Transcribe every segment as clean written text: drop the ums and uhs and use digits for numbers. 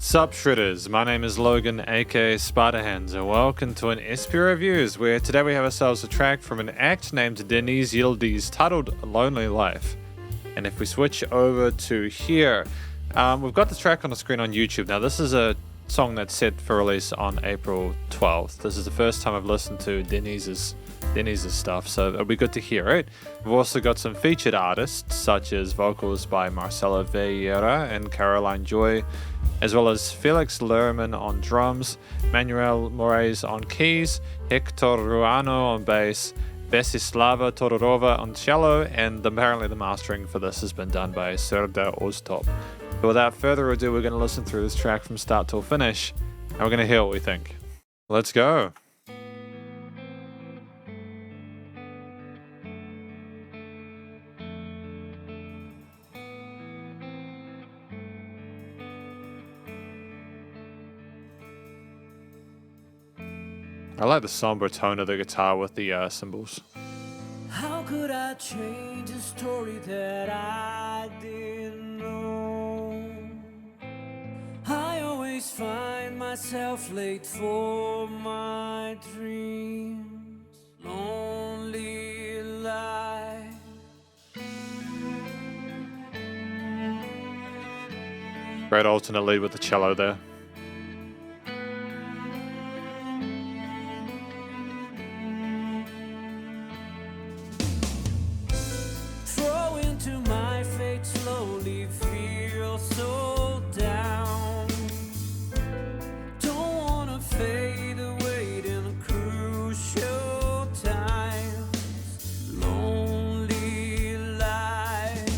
Sup Shredders, my name is Logan aka Spiderhands and welcome to an SP Reviews where today we have ourselves a track from an act named Deniz Yildiz titled Lonely Life. And if we switch over to here, we've got the track on the screen on YouTube. Now this is a song that's set for release on April 12th. This is the first time I've listened to Deniz's stuff, so it'll be good to hear it. We've also got some featured artists such as vocals by Marcela Vieira and Caroline Joy, as well as Felix Lerman on drums, Manuel Moraes on keys, Hector Ruano on bass, Besislava Todorova on cello, and apparently the mastering for this has been done by Serdar Oztop. But without further ado, we're going to listen through this track from start till finish, and we're going to hear what we think. Let's go! I like the somber tone of the guitar with the cymbals. How could I change a story that I didn't know? I always find myself late for my dreams. Lonely life. Great alternate lead with the cello there. Slowly feel so down. Don't wanna fade away in a crucial times. Lonely life.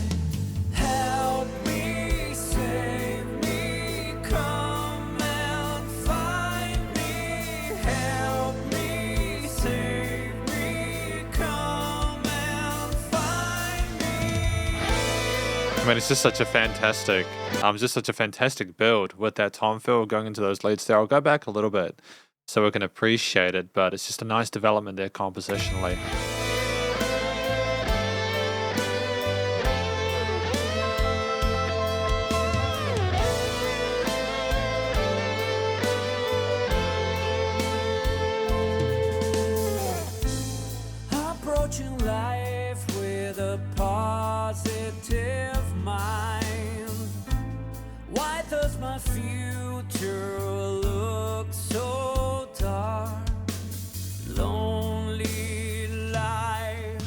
Help me, save me, come and find me. Help me, save me, come and find me. I mean, it's just such a fantastic build with that tom fill going into those leads there. I'll go back a little bit so we can appreciate it, but it's just a nice development there compositionally. Approaching life with a positive mind. Why does my future look so dark? Lonely life.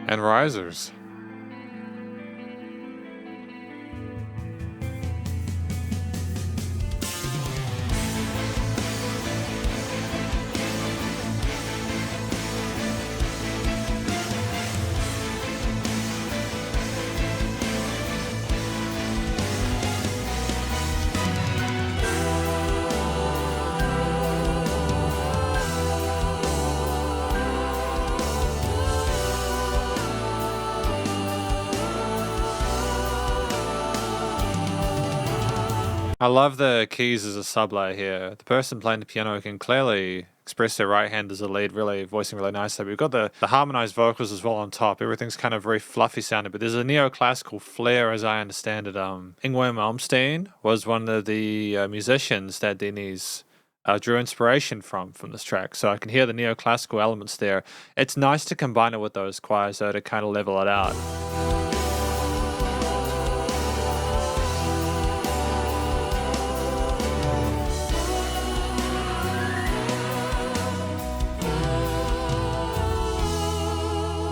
And risers. I love the keys as a sublayer here. The person playing the piano can clearly express their right hand as a lead, really voicing really nicely. We've got the harmonized vocals as well on top. Everything's kind of very fluffy sounding, but there's a neoclassical flair as I understand it. Yngwie Malmsteen was one of the musicians that Deniz drew inspiration from this track. So I can hear the neoclassical elements there. It's nice to combine it with those choirs though to kind of level it out.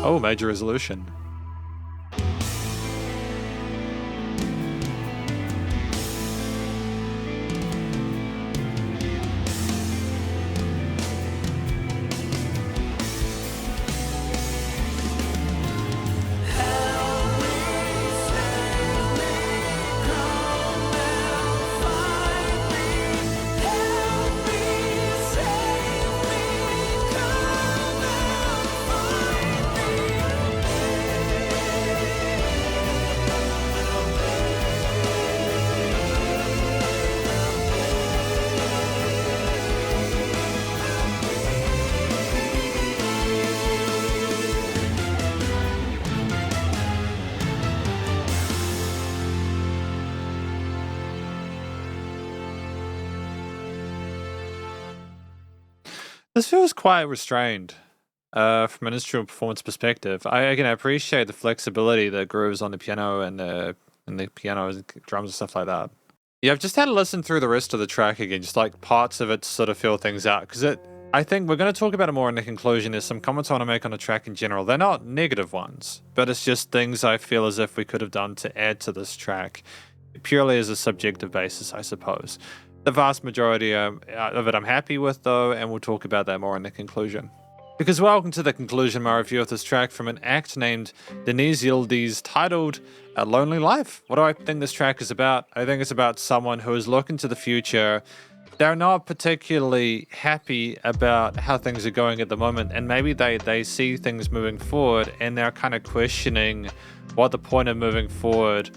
Oh, major resolution. This feels quite restrained from an instrumental performance perspective. I appreciate the flexibility that grooves on the piano and the pianos and drums and stuff like that. Yeah, I've just had to listen through the rest of the track again, just like parts of it to sort of feel things out. Because I think we're going to talk about it more in the conclusion. There's some comments I want to make on the track in general. They're not negative ones, but it's just things I feel as if we could have done to add to this track, purely as a subjective basis, I suppose. The vast majority of it I'm happy with, though, and we'll talk about that more in the conclusion. Because welcome to the conclusion of my review of this track from an act named Deniz Yildiz titled A Lonely Life. What do I think this track is about? I think it's about someone who is looking to the future. They're not particularly happy about how things are going at the moment, and maybe they see things moving forward and they're kind of questioning what the point of moving forward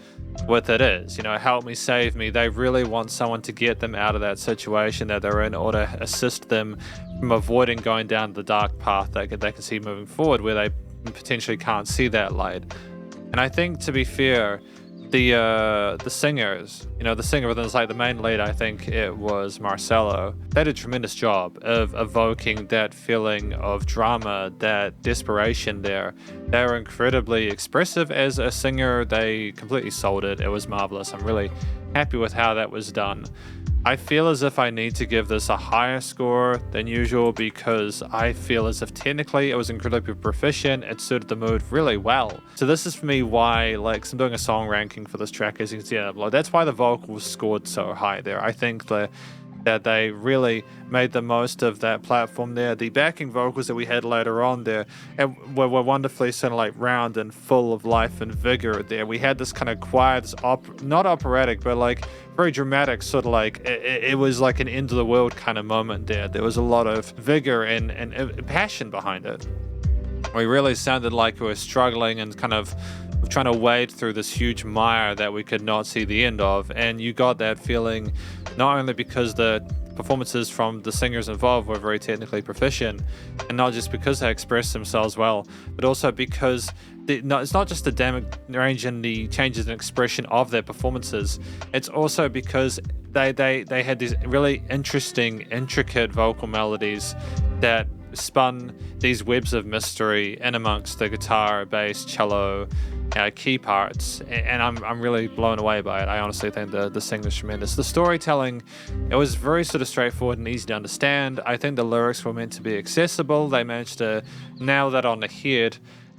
with it is. Help me, save me. They really want someone to get them out of that situation that they're in, or to assist them from avoiding going down the dark path that they can see moving forward, where they potentially can't see that light. And I think, to be fair, the singers, the singer within like the main lead, I think it was Marcelo, they did a tremendous job of evoking that feeling of drama, that desperation there. They were incredibly expressive as a singer. They completely sold it. It was marvelous. I'm really happy with how that was done. I feel as if I need to give this a higher score than usual because I feel as if technically it was incredibly proficient. It suited the mood really well. So this is for me why, like, I'm doing a song ranking for this track, as you can see down below. That's why the vocals scored so high there. I think that they really made the most of that platform there. The backing vocals that we had later on there were wonderfully sort of like round and full of life and vigor there. We had this kind of quiet, not operatic, but like very dramatic, sort of like, it was like an end of the world kind of moment there. There was a lot of vigor and passion behind it. We really sounded like we were struggling and kind of trying to wade through this huge mire that we could not see the end of. And you got that feeling not only because the performances from the singers involved were very technically proficient, and not just because they expressed themselves well, but also because it's not just the dynamic range and the changes in expression of their performances. It's also because they had these really interesting, intricate vocal melodies that spun these webs of mystery in amongst the guitar, bass, cello, key parts, and I'm really blown away by it. I honestly think the singing's tremendous. The storytelling, it was very sort of straightforward and easy to understand. I think the lyrics were meant to be accessible. They managed to nail that on the head.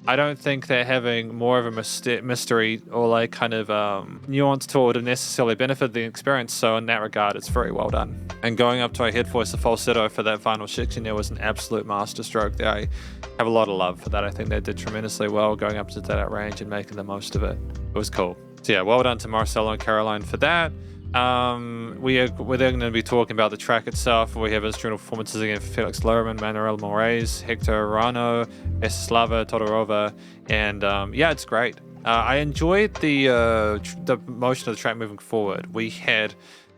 I don't think they're having more of a mystery or like kind of nuance to it would have necessarily benefited the experience. So in that regard, it's very well done. And going up to a head voice, the falsetto for that final section there was an absolute masterstroke there. I have a lot of love for that. I think they did tremendously well going up to that range and making the most of it. It was cool. So yeah, well done to Marcelo and Caroline for that. We're then going to be talking about the track itself. We have instrumental performances again for Felix Lerman, Manuel Moraes, Hector Rano, Veslava Todorova, and yeah, it's great. I enjoyed the motion of the track moving forward. We had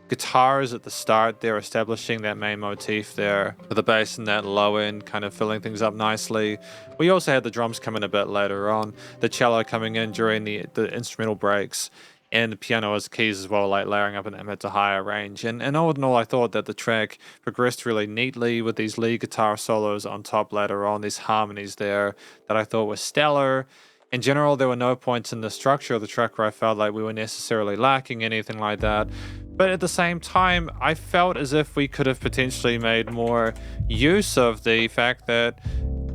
guitars at the start there establishing that main motif there, with the bass in that low end kind of filling things up nicely. We also had the drums come in a bit later on, the cello coming in during the instrumental breaks, and the piano as keys as well, like layering up an mid to higher range. And all in all, I thought that the track progressed really neatly with these lead guitar solos on top later on, these harmonies there that I thought were stellar. In general, there were no points in the structure of the track where I felt like we were necessarily lacking anything like that. But at the same time, I felt as if we could have potentially made more use of the fact that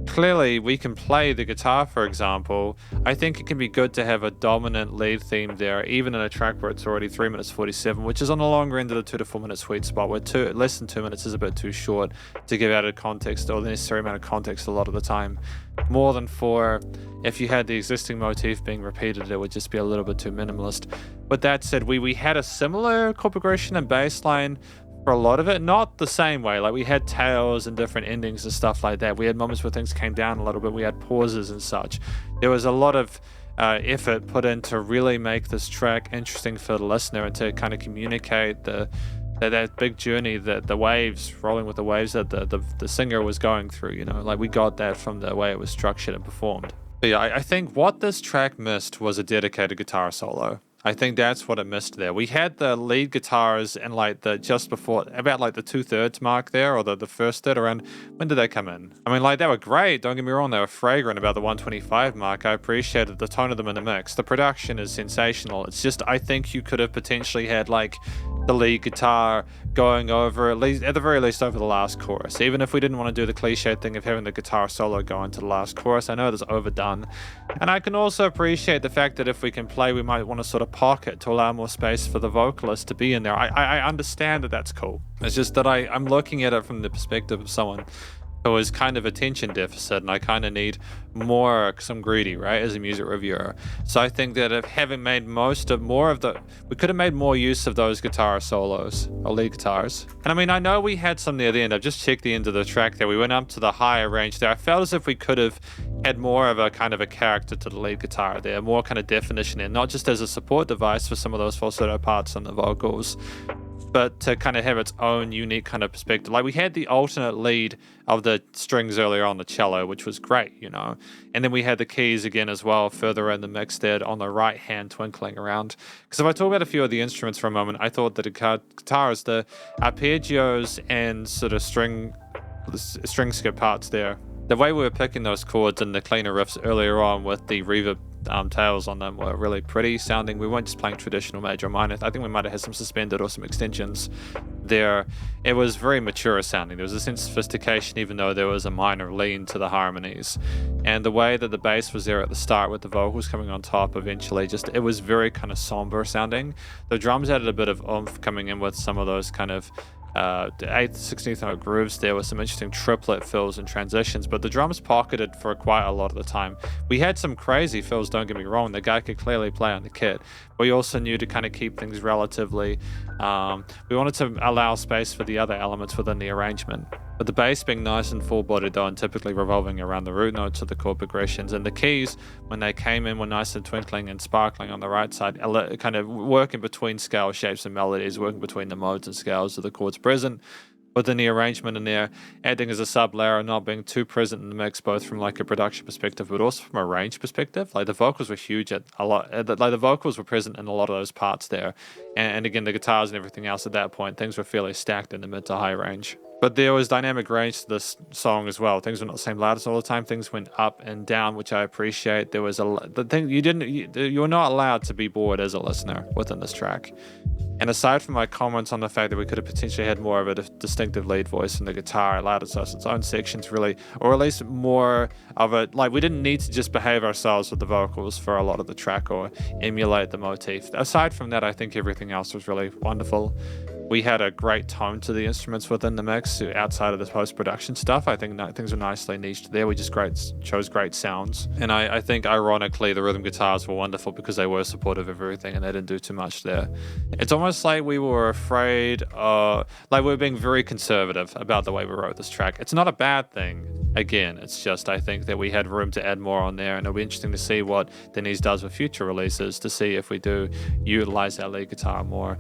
clearly we can play the guitar, for example. I think it can be good to have a dominant lead theme there, even in a track where it's already 3 minutes 47, which is on the longer end of the 2 to 4 minute sweet spot, where less than 2 minutes is a bit too short to give out of context, or the necessary amount of context a lot of the time. More than 4, if you had the existing motif being repeated, it would just be a little bit too minimalist. But that said, we had a similar chord progression and bass line for a lot of it, not the same way. Like, we had tails and different endings and stuff like that. We had moments where things came down a little bit. We had pauses and such. There was a lot of effort put in to really make this track interesting for the listener and to kind of communicate that big journey, the waves, rolling with the waves that the singer was going through, you know. Like, we got that from the way it was structured and performed. But yeah, I think what this track missed was a dedicated guitar solo. I think that's what it missed there. We had the lead guitars and like the just before about like the 2/3 mark there, or the first third around. When did they come in? I mean, like they were great. Don't get me wrong, they were fragrant about the 125 mark. I appreciated the tone of them in the mix. The production is sensational. It's just I think you could have potentially had like the lead guitar going over at the very least over the last chorus. Even if we didn't want to do the cliche thing of having the guitar solo go into the last chorus, I know that's overdone. And I can also appreciate the fact that if we can play, we might want to sort of pocket to allow more space for the vocalist to be in there. I understand that that's cool. It's just that I'm looking at it from the perspective of someone who is kind of attention deficit, and I kind of need more, because I'm greedy, right, as a music reviewer. So I think that if having made we could have made more use of those guitar solos, or lead guitars. And I mean, I know we had some near the end. I've just checked the end of the track there. We went up to the higher range there. I felt as if we could have had more of a kind of a character to the lead guitar there, more kind of definition in, not just as a support device for some of those falsetto parts on the vocals, but to kind of have its own unique kind of perspective. Like we had the alternate lead of the strings earlier on the cello, which was great, you know. And then we had the keys again as well, further in the mix there on the right hand twinkling around. Because if I talk about a few of the instruments for a moment, I thought that the guitars, the arpeggios and sort of string skip parts there, the way we were picking those chords and the cleaner riffs earlier on with the reverb tails on them were really pretty sounding. We weren't just playing traditional major or minor. I think we might have had some suspended or some extensions there. It was very mature sounding. There was a sense of sophistication, even though there was a minor lean to the harmonies. And the way that the bass was there at the start with the vocals coming on top eventually, it was very kind of somber sounding. The drums added a bit of oomph coming in with some of those kind of the 8th, 16th note grooves there with some interesting triplet fills and transitions, but the drums pocketed for quite a lot of the time. We had some crazy fills, don't get me wrong, the guy could clearly play on the kit. We also knew to kind of keep things relatively, we wanted to allow space for the other elements within the arrangement. But the bass being nice and full-bodied though, and typically revolving around the root notes of the chord progressions, and the keys, when they came in, were nice and twinkling and sparkling on the right side, kind of working between scale shapes and melodies, working between the modes and scales of the chords present within the arrangement in there, acting as a sub-layer, not being too present in the mix, both from like a production perspective, but also from a range perspective. Like the vocals were huge like the vocals were present in a lot of those parts there. And again, the guitars and everything else at that point, things were fairly stacked in the mid to high range. But there was dynamic range to this song as well. Things were not the same loudness all the time. Things went up and down, which I appreciate. There was the thing you were not allowed to be bored as a listener within this track. And aside from my comments on the fact that we could have potentially had more of a distinctive lead voice in the guitar, allowed us its own sections really, or at least more of a, like we didn't need to just behave ourselves with the vocals for a lot of the track or emulate the motif. Aside from that, I think everything else was really wonderful. We had a great tone to the instruments within the mix outside of the post-production stuff. I think things were nicely niched there. We just chose great sounds. And I think ironically the rhythm guitars were wonderful because they were supportive of everything and they didn't do too much there. It's almost like we were afraid, like we were being very conservative about the way we wrote this track. It's not a bad thing. Again, it's just I think that we had room to add more on there, and it'll be interesting to see what Deniz does with future releases to see if we do utilize our lead guitar more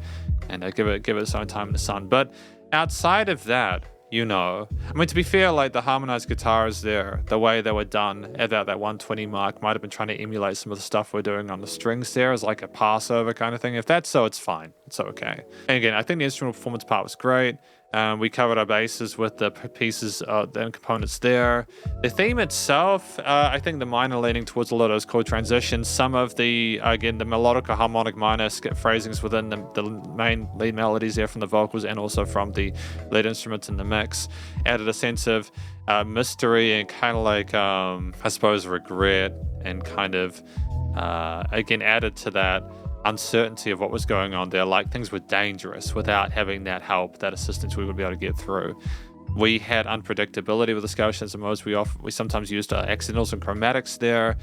and give it its own time in the sun. But outside of that, you know, I mean, to be fair, like the harmonized guitars there, the way they were done at that 120 mark might have been trying to emulate some of the stuff we're doing on the strings there as like a passover kind of thing. If that's so, it's fine. It's okay. And again, I think the instrumental performance part was great. We covered our bases with the pieces, the components there. The theme itself, I think the minor leaning towards a lot of those chord transitions. Some of the, again, the melodic or harmonic minor phrasings within the main lead melodies there from the vocals and also from the lead instruments in the mix added a sense of mystery and kind of like, I suppose, regret and kind of, again, added to that uncertainty of what was going on there, like things were dangerous without having that help, that assistance we would be able to get through. We had unpredictability with the scale shapes and modes. We sometimes used accidentals and chromatics there,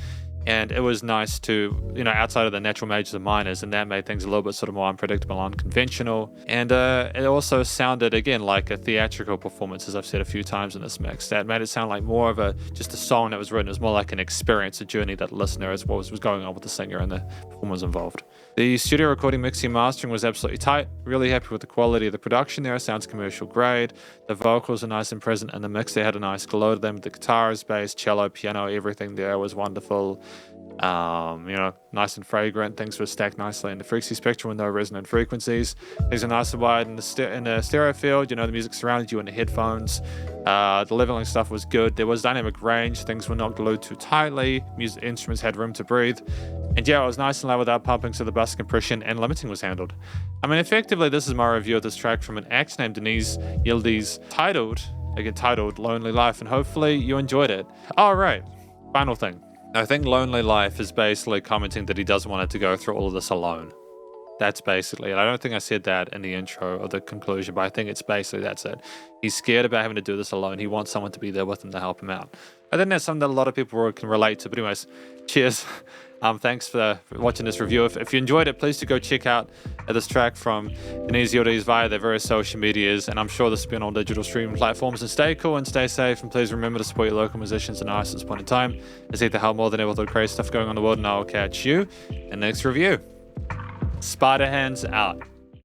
and it was nice to, you know, outside of the natural majors and minors, and that made things a little bit sort of more unpredictable, unconventional. And it also sounded, again, like a theatrical performance, as I've said a few times in this mix. That made it sound like more of just a song that was written. It was more like an experience, a journey that the listener as what was going on with the singer and the performers involved. The studio recording, mixing, mastering was absolutely tight. Really happy with the quality of the production there. It sounds commercial grade. The vocals are nice and present in the mix. They had a nice glow to them. The guitars, bass, cello, piano, everything there was wonderful. Nice and fragrant. Things were stacked nicely in the frequency spectrum with no resonant frequencies. Things are nice and wide in the stereo field. The music surrounded you in the headphones. The leveling stuff was good. There was dynamic range. Things were not glued too tightly. Instruments had room to breathe. And yeah, it was nice and loud without pumping, so the bus compression and limiting was handled. I mean, effectively, this is my review of this track from an act named Deniz Yildiz, titled Lonely Life, and hopefully you enjoyed it. All right, final thing. I think Lonely Life is basically commenting that he doesn't want it to go through all of this alone. That's basically it. I don't think I said that in the intro or the conclusion, but I think it's basically that's it. He's scared about having to do this alone. He wants someone to be there with him to help him out. I think that's something that a lot of people can relate to. But anyways, cheers. Thanks for watching this review. If you enjoyed it, please do go check out this track from Deniz Yildiz via their various social medias, and I'm sure this will be on all digital streaming platforms. And stay cool and stay safe, and please remember to support your local musicians and artists at this point in time. As they help more than ever with all the crazy stuff going on in the world, and I'll catch you in the next review. Spiderhands out.